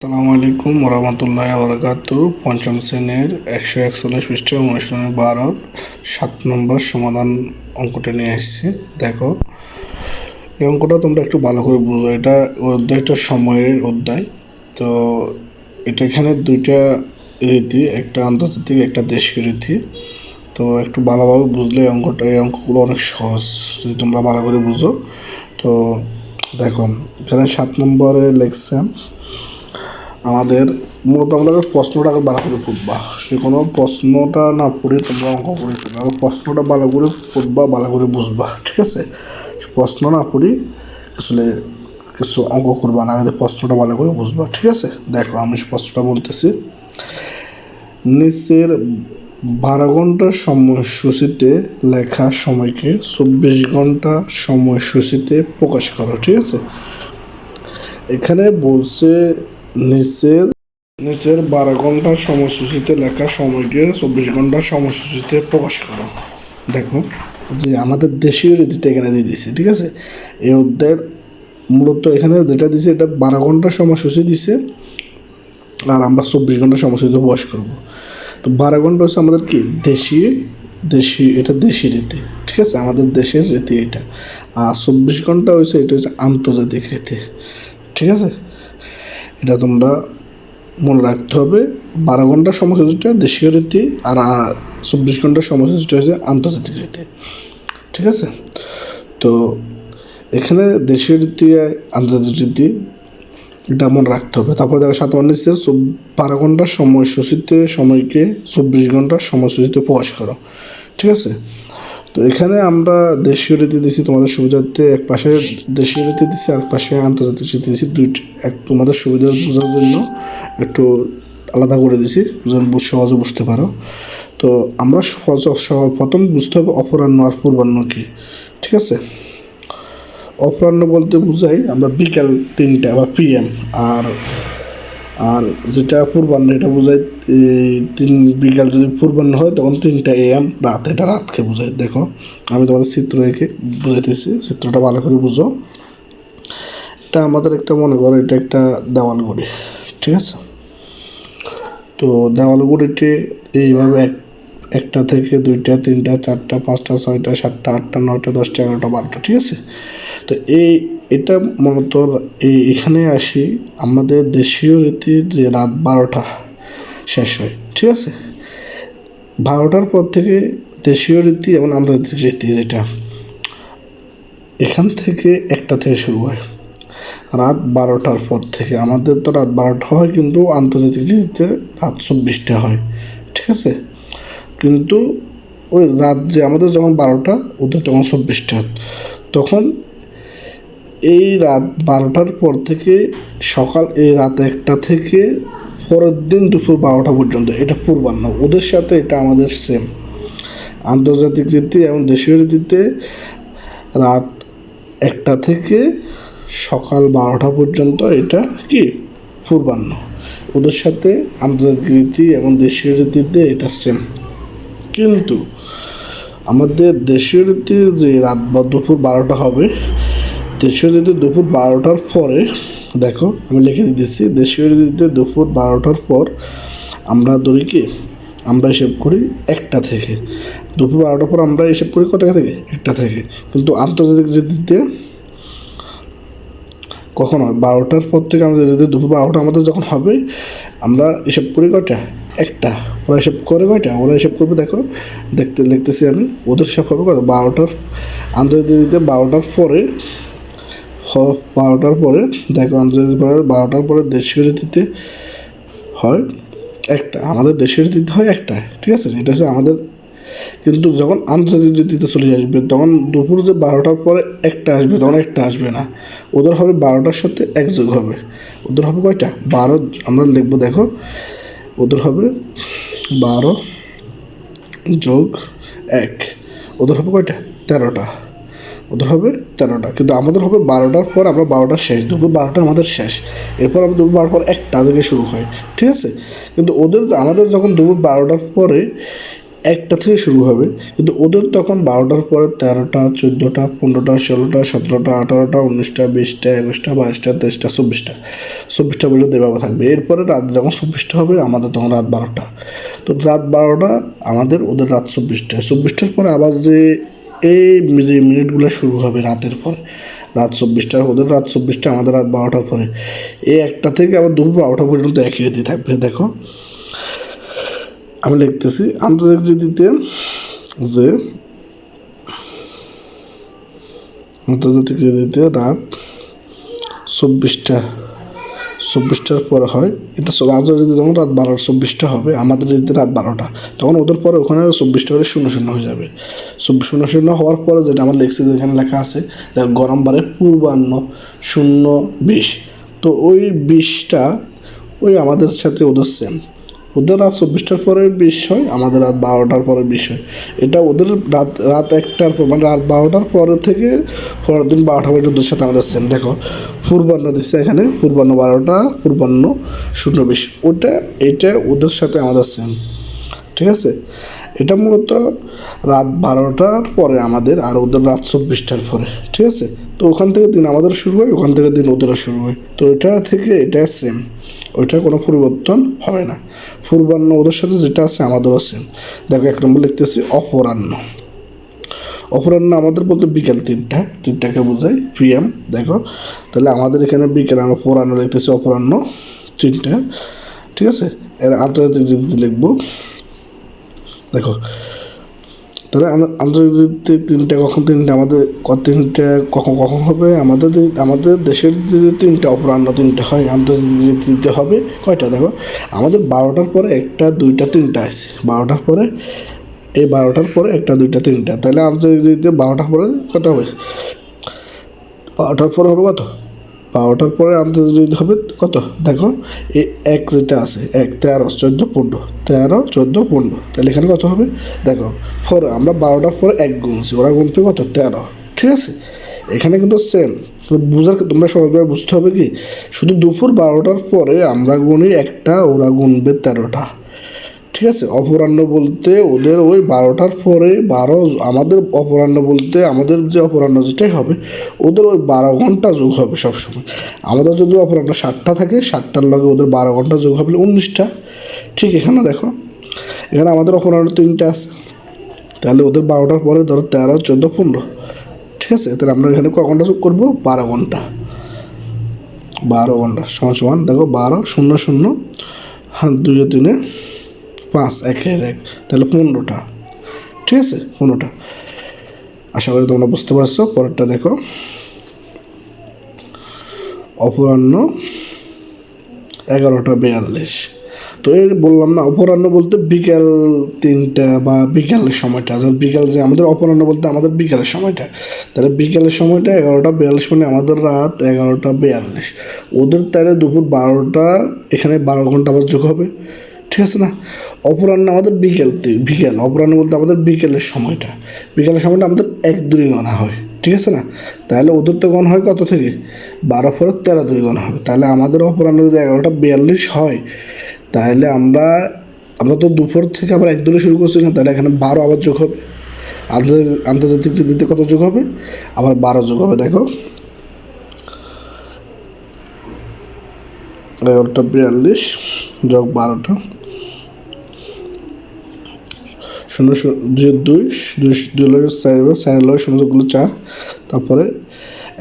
আসসালামু আলাইকুম ওরহমতুল্লাহি ওয়া পঞ্চম শ্রেণীর 141 পৃষ্ঠা অনুশীলনী 12 7 নম্বর সমাধান অঙ্কটা নিয়ে এসেছি। দেখো, এই অঙ্কটা তোমরা একটু ভালো করে বুঝো। এটা অধ্যায়টা সময়ের অধ্যায়। তো এটা এখানে দুইটা রীতি, একটা আন্তর্জাতিক একটা দেশীয় রীতি। তো একটু ভালোভাবে বুঝলে এই অঙ্কগুলো অনেক সহজ, যদি তোমরা ভালো করে বুঝো। তো দেখো, এখানে 7 নম্বরে লেখছে আমাদের মূলত আমরা প্রশ্নটা ভালো করে পড়বা। সে কোনো প্রশ্নটা না পড়ে তোমরা অঙ্ক করে ফেলবে। প্রশ্নটা ভালো করে পড়বা, ভালো করে বুঝবা, ঠিক আছে? প্রশ্ন না পড়ি আসলে কিছু অঙ্ক করবা না, আগে প্রশ্নটা ভালো করে বুঝবা, ঠিক আছে? দেখো, আমি প্রশ্নটা বলতেছি। নিচের 12 ঘন্টার সময়সূচিতে লেখা সময়কে 24 ঘন্টা সময়সূচিতে প্রকাশ করো, ঠিক আছে? এখানে বলছে নিচের 12 ঘন্টার সময়সূচিতে লেখা সময়কে 24 ঘন্টার সময়সূচিতে প্রকাশ করো। দেখো, যে আমাদের দেশীয় রীতিটা এখানে দিয়ে দিছে, ঠিক আছে? এই অধ্যায়ের মূলত এখানে যেটা দিছে এটা 12 ঘন্টার সময়সূচি দিছে, আর আমরা 24 ঘন্টার সময়সূচিতে প্রকাশ করব। তো 12 ঘন্টা হচ্ছে আমাদের কি এটা দেশি রীতি, ঠিক আছে? আমাদের দেশের রীতি এটা। আর 24 ঘন্টা হচ্ছে এটা হচ্ছে আন্তর্জাতিক রীতি, ঠিক আছে? এটা তোমরা মনে রাখতে হবে। 12 ঘন্টার সময়সূচিটা দেশীয় রীতি, আর 24 ঘন্টার সময়সূচিটা হচ্ছে আন্তর্জাতিক রীতি, ঠিক আছে? তো এখানে দেশীয় রীতি আন্তর্জাতিক রীতি এটা মনে রাখতে হবে। তারপরে দেখো 7 নম্বর নিচ্ছে 12 ঘন্টার সময়সূচিতে সময়কে 24 ঘন্টার সময়সূচিতে প্রকাশ করো, ঠিক আছে? তো এখানে আমরা দেশীয় রীতি দিছি তোমাদের সুবিধার্থে, এক পাশে দেশীয় রীতি দিছি আর পাশে আন্তর্জাতিক রীতি দিছি। তোমাদের সুবিধা বোঝার জন্য একটু আলাদা করে দিছি, যেন সহজে বুঝতে পারো। তো আমরা প্রথম বুঝতে হবে অপরাহ্ন আর পূর্বাহ্ন কি, ঠিক আছে? অপরাহ্ন বলতে বুঝাই আমরা বিকাল 3টা বা PM, আর যেটা পূর্বাহ্ন এটা বোঝায় বিকাল যদি পূর্বাহ্ন হয় তখন 3টা AM রাত, এটা রাতকে বোঝায়। দেখো, আমি তোমাদের চিত্র এঁকে বুঝাইতেছি, চিত্রটা ভালো করে বুঝো। এটা আমাদের একটা, মনে করো এটা একটা দেওয়াল ঘড়ি, ঠিক আছে? তো দেওয়াল ঘড়িটি এইভাবে 1টা থেকে 2টা 3টা 4টা 5টা 6টা 7টা 8টা 9টা 10টা 11টা 12টা, ঠিক আছে? তো এটা মূলত এখানে আসি আমাদের দেশীয় রীতি যে রাত 12টা শেষ হয়, ঠিক আছে? 12টার পর থেকে দেশীয় রীতি এবং আন্তর্জাতিক রীতি যেটা এখান থেকে 1টা থেকে শুরু হয়। রাত 12টার পর থেকে আমাদের তো রাত 12টা হয়, কিন্তু আন্তর্জাতিক রীতিতে রাত 24টা হয়, ঠিক আছে? কিন্তু ওই রাত যে আমাদের যখন 12টা, ওদের তখন 24টা। তখন এই রাত 12টার পর থেকে এই রাত 1টা থেকে পরের দিন দুপুর 12টা পর্যন্ত এটা পূর্বাহ্ন। ওদের সাথে এটা আমাদের সেম। আন্তর্জাতিক রীতি এবং দেশীয় রীতিতে রাত 1টা থেকে সকাল 12টা পর্যন্ত এটা কি পূর্বাহ্ন। ওদের সাথে আন্তর্জাতিক রীতি এবং দেশীয় রীতিতে এটা সেম। কিন্তু আমাদের দেশীয় রীতির যে রাত বা দুপুর 12টা হবে, দেশীয় রীতিতে দুপুর 12টার পরে, দেখো আমি লিখে দিতেছি, দেশীয় রীতিতে দুপুর 12টার পর আমরা ধরি কি, আমরা হিসেব করি 1টা থেকে। দুপুর 12টার পর আমরা হিসেব করি কত থেকে? 1টা থেকে। কিন্তু আন্তর্জাতিক রীতিতে কখন হয়? 12টার পর থেকে আমাদের যদি দুপুর 12টা আমাদের যখন হবে, আমরা হিসেব করি কয়টা? 1টা। ওরা হিসেব করে কয়টা? ওরা হিসেব করবে, দেখো লিখতেছি আমি, ওদের হিসাব হবে কত? 12টার আন্তর্জাতিক রীতিতে 12টার পরে দেখো, আন্তর্জাতিক 12টার পরে দেশীয় রীতিতে হয় 1টা, আমাদের দেশীয় রীতিতে হয় 1টা, ঠিক আছে? এটা হচ্ছে আমাদের। কিন্তু যখন আন্তর্জাতিক রীতিতে চলে আসবে তখন দুপুর যে 12টার পরে 1টা আসবে, তখন 1টা আসবে না, ওদের হবে 12টার সাথে 1 যোগ হবে। ওদের হবে কয়টা? 12 আমরা লিখবো, দেখো ওদের হবে 12 যোগ 1, ওদের হবে কয়টা? 13টা। ওদের হবে 13টা, কিন্তু আমাদের হবে 12টার পর, আমরা 12টার শেষ, দুপুর 12টা আমাদের শেষ। এরপর আমরা দুপুর 12টার পর 1টা থেকে শুরু হয়, ঠিক আছে? কিন্তু আমাদের যখন দুপুর 12টার পরে একটা থেকে শুরু হবে, কিন্তু ওদের তখন 12টার পরে 13টা 14টা 15টা 16টা 17টা 18টা 19টা 20টা 21টা 22টা 23টা 24টা পর্যন্ত এভাবে থাকবে। এরপরে রাত যখন 24টা হবে আমাদের তখন রাত 12টা। তো রাত 12টা আমাদের, ওদের রাত 24টার পরে আবার যে এই যে মিনিটগুলো শুরু হবে রাতের পরে, রাত 24টা ওদের রাত 24টা আমাদের রাত 12টার পরে, এই একটা থেকে আবার দুপুর 12টা পর্যন্ত একই রীতি থাকবে। দেখো আমি লিখতেছি আন্তর্জাতিক রীতিতে যে আন্তর্জাতিক রীতিতে রাত 24টার পরে হয়, এটা আন্তর্জাতিক যখন রাত 12:24টা হবে, আমাদের রীতিতে রাত 12টা, তখন ওদের পরে ওখানে 24টা করে 00 হয়ে যাবে। 00 হওয়ার পরে যেটা আমার লেখছি, যেখানে লেখা আছে গরম বারে পূর্বাহ্ন 0:20, তো ওই 20টা ওই আমাদের সাথে ওদের সেম, ওদের রাত 24টার পরে 20 হয়, আমাদের রাত 12টার পরে 20 হয়। এটা ওদের রাত 1টার পর, মানে রাত 12টার পরে থেকে পরের দিন 12টা পর্যন্ত সাথে আমাদের সেম। দেখো পূর্বাহ্ন দিচ্ছে এখানে, পূর্বাহ্ন 12টা, পূর্বাহ্ন 0:20, এটা ওদের সাথে আমাদের সেম, ঠিক আছে। এটা মূলত রাত 12টার পরে আমাদের, আর ওদের রাত 24টার পরে, ঠিক আছে। তো ওখান থেকে দিন আমাদের শুরু হয়, ওখান থেকে দিন ওদেরও শুরু হয়, তো এটা থেকে এটা সেম, ওইটা কোনো পরিবর্তন হবে না। পূর্বাহ্ন ওদের সাথে যেটা আছে আমাদেরও সেম। দেখো 1 নম্বর লিখতেছি অপরাহ্ন। অপরাহ্ন আমাদের বলতে বিকেল 3টাকে বোঝায়, পিএম। দেখো তাহলে আমাদের এখানে বিকেল, আমরা অপরাহ্ন লিখতেছি অপরাহ্ন 3টা, ঠিক আছে। এর আন্তর্জাতিক রীতিতে লিখবো। দেখো তাহলে আন্তর্জাতিক 3টা কখন, 3টা আমাদের 3টা কখন হবে, আমাদের দেশের যে 3টা অপরাহ্ন 3টা হয়, আন্তর্জাতিক রীতিতে হবে কয়টা। দেখো আমাদের 12টার পরে 1টা 2টা 3টা আছে, 12টার পরে এই 12টার পরে 1টা 2টা 3টা, তাহলে আন্তর্জাতিক রীতিতে 12টার পরে কত হবে, 12টার পরে হবে কত, 12টার পরে আন্তর্জাতিক হবে কত। দেখো এই 1 যেটা আছে, 1 13 14 15, 13 14 15, তাহলে এখানে কত হবে। দেখো আমরা 12টার পরে 1 গুনছি, ওরা গুনতে কত 13, ঠিক আছে। এখানে কিন্তু সেম, তোমরা সহজভাবে বুঝতে হবে কি, শুধু দুপুর 12টার পরে আমরা গুনি 1টা, ওরা গুনবে 13টা, ঠিক আছে। অপরাহ্ন বলতে ওদের ওই 12টার পরে 12, আমাদের অপরাহ্ন বলতে আমাদের যে অপরাহ্ন যেটাই হবে, ওদের ওই 12 ঘন্টা যোগ হবে সবসময়। আমাদের যদি অপরাহ্ন 7টা থাকে, 7টার লগে ওদের 12 ঘন্টা যোগ হবে 19টা। ঠিক এখানে দেখো, এখানে আমাদের অপরাহ্ন 3টা আছে, তাহলে ওদের 12টার পরে ধরো 13 14 15, ঠিক আছে। তাহলে আমরা এখানে ক ঘন্টা যোগ করবো, 12 ঘন্টা। 12 ঘন্টা সমান দেখো 12 0 0, হ্যাঁ 2 3 5 1 1, তাহলে 15টা, ঠিক আছে 15টা। আশা করি তোমরা বুঝতে পারছো। পরেরটা দেখো অপরাহ্ন 11:42। তো এই বললাম না, অপরাহ্ন বলতে বিকেল 3টা বা বিকালের সময়টা, যেমন বিকাল যে আমাদের অপরাহ্ন বলতে আমাদের বিকালের সময়টা, তাহলে বিকালের সময়টা 11:42, মানে আমাদের রাত 11:42। ওদের তাহলে দুপুর 12টা, এখানে 12 ঘন্টা আবার যোগ হবে, ঠিক আছে না। অপরাহ্ন আমাদের বিকেল অপরাহ্ন বলতে আমাদের বিকেলের সময়টা আমাদের 1-2 গণা হয়, ঠিক আছে না। তাহলে ওদের তো গণ হয় কত থেকে, 12 পরে 13 2 গণা হবে। তাহলে আমাদের অপরাহ্ন যদি 11:42 হয়, তাহলে আমরা তো দুপুর থেকে আবার 1-2 শুরু করছি না, তাহলে এখানে 12 আবার যোগ হবে। আন্তর্জাতিক রীতিতে কত যোগ হবে, আবার 12 যোগ হবে। দেখো 11:42 যোগ 12টা 0 2 2 2 লগে 4, 4 লগে 0 যোগ করলে 4, তারপরে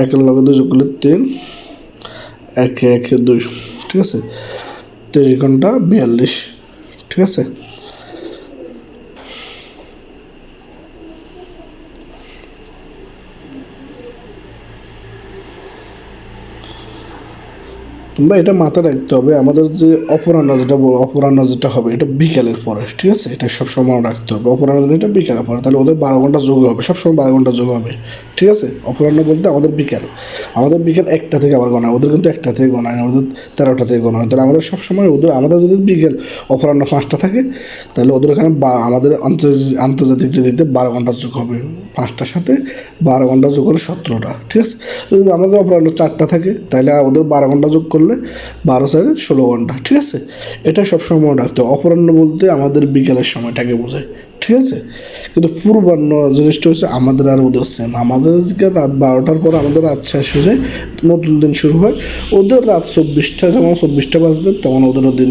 1 লগে 2 যোগ করলে 3, 1 1 2, ঠিক আছে। 23 ঘন্টা 42, ঠিক আছে। তোমরা এটা মাথায় রাখতে হবে, আমাদের যে অপরাহ্ন যেটা হবে এটা বিকেলের পরে, ঠিক আছে। এটা সবসময় রাখতে হবে, অপরাহ্ন এটা বিকেলের পরে, তাহলে ওদের 12 ঘন্টা যোগ হবে, সবসময় 12 ঘন্টা যোগ হবে, ঠিক আছে। অপরাহ্ন বলতে আমাদের বিকেল 1টা থেকে আবার গণা, ওদের কিন্তু 1টা থেকে গণায় না, ওদের 13টা থেকে গণা হয়। তাহলে আমাদের সবসময় আমাদের যদি বিকেল অপরাহ্ন 5টা থাকে, তাহলে ওদের এখানে আমাদের আন্তর্জাতিক রীতিতে 12 ঘন্টা যোগ হবে, 5টার সাথে 12 ঘন্টা যোগ করলে 17টা, ঠিক আছে। যদি আমাদের অপরাহ্ন 4টা থাকে, তাহলে ওদের 12 ঘন্টা যোগ করলে 12 4 16 ঘন্টা, ঠিক আছে। এটা সবসময় মনে রাখতে হবে। অপরাহ্ন বলতে আমাদের বিকেলের সময়টাকে বোঝায়, ঠিক আছে। কিন্তু পূর্বাহ্ন জিনিসটা হচ্ছে আমাদের আর ওদের সেম। আমাদের আজকে রাত 12টার পর আমাদের রাত শেষ হয়ে যায়, নতুন দিন শুরু হয়। ওদের রাত 24টা, যখন 24টা বাজবে তখন ওদেরও দিন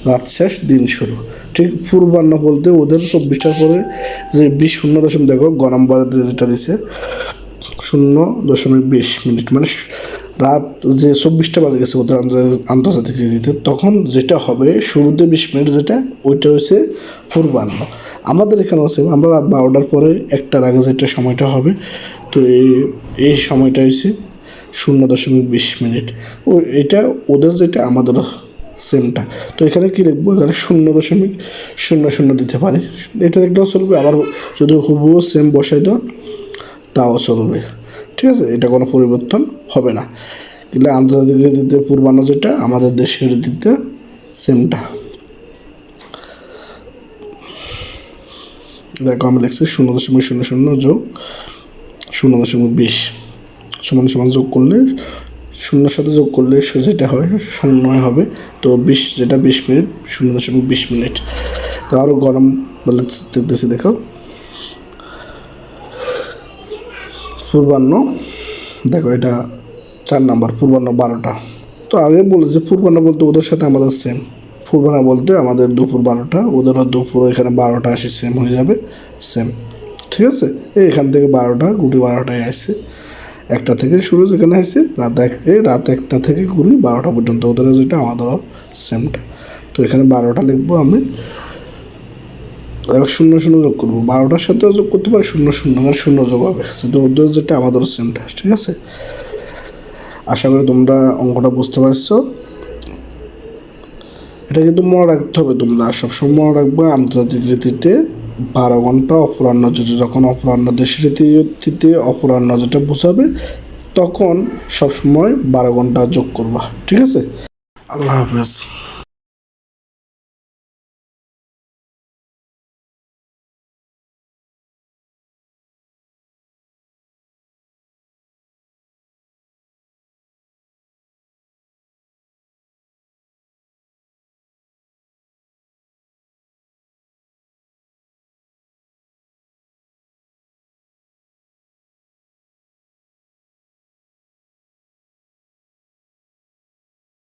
রাত শেষ, দিন শুরু। ঠিক পূর্বাহ্ন বলতে ওদের 24টার পরে যে 20:00 দেখো গ নাম্বারে যেটা দিছে 0.20 মানে রাত যে 24টা বাজে গেছে ওদের আন্তর্জাতিক রীতিতে, তখন যেটা হবে শুরুতে 20 মিনিট যেটা, ওইটা হচ্ছে পূর্বাহ্ন। আমাদের এখানে আছে আমরা রাত 12টার পরে 1টার আগে যেটা সময়টা হবে, তো এই সময়টা হচ্ছে 0.20 ও এটা ওদের যেটা আমাদের সেমটা। তো এখানে কী লিখবো, এখানে 0.00 দিতে পারি, এটা লিখলেও চলবে। আবার যদি হুবহু সেম বসাই দাও তাও চলবে, ঠিক আছে, এটা কোনো পরিবর্তন হবে না। কিন্তু আন্তর্জাতিক রীতিতে পূর্বাহ্ন যেটা, আমাদের দেশের রীতিতে সেমটা। দেখো আমি লিখছি 0.00 যোগ 0.20 সমান যোগ করলে 0-র সাথে যোগ করলে যেটা হয় 0 হবে। তো 20 যেটা 20 মিনিট, 0.20 তো আরও গরম বলে দেখতেছি। দেখো পূর্বাহ্ন, দেখো এটা 4 নাম্বার, পূর্বাহ্ন 12টা। তো আগে বলে যে পূর্বাহ্ন বলতে ওদের সাথে আমাদের সেম। পূর্বাহ্ন বলতে আমাদের দুপুর 12টা, ওদেরও দুপুর এখানে 12টা আসে, সেম হয়ে যাবে, সেম, ঠিক আছে। এখান থেকে 12টা গুটি 12টায় আসছে, 1টা থেকে শুরু যেখানে আসছে রাত 1টা থেকে ঘুরি 12টা পর্যন্ত, ওদেরও যেটা আমাদেরও সেমটা। তো এখানে 12টা লিখবো আমি, এবার 0 যোগ করবো, 12টার সাথেও যোগ করতে পারি 0 যোগ হবে, কিন্তু ওদের যেটা আমাদেরও সেমটা, ঠিক আছে। আশা করি তোমরা অঙ্কটা বুঝতে পারছো। এটা কিন্তু মনে রাখতে হবে, তোমরা সবসময় মনে রাখবে আন্তর্জাতিক রীতিতে 12 ঘন্টা অপরাহ্ন, যখন অপরাহ্ন দেশের রীতিতে অপরাহ্ন যেটা বোঝাবে তখন সবসময় 12 ঘন্টা যোগ করবা, ঠিক আছে। আল্লাহ হাফেজ।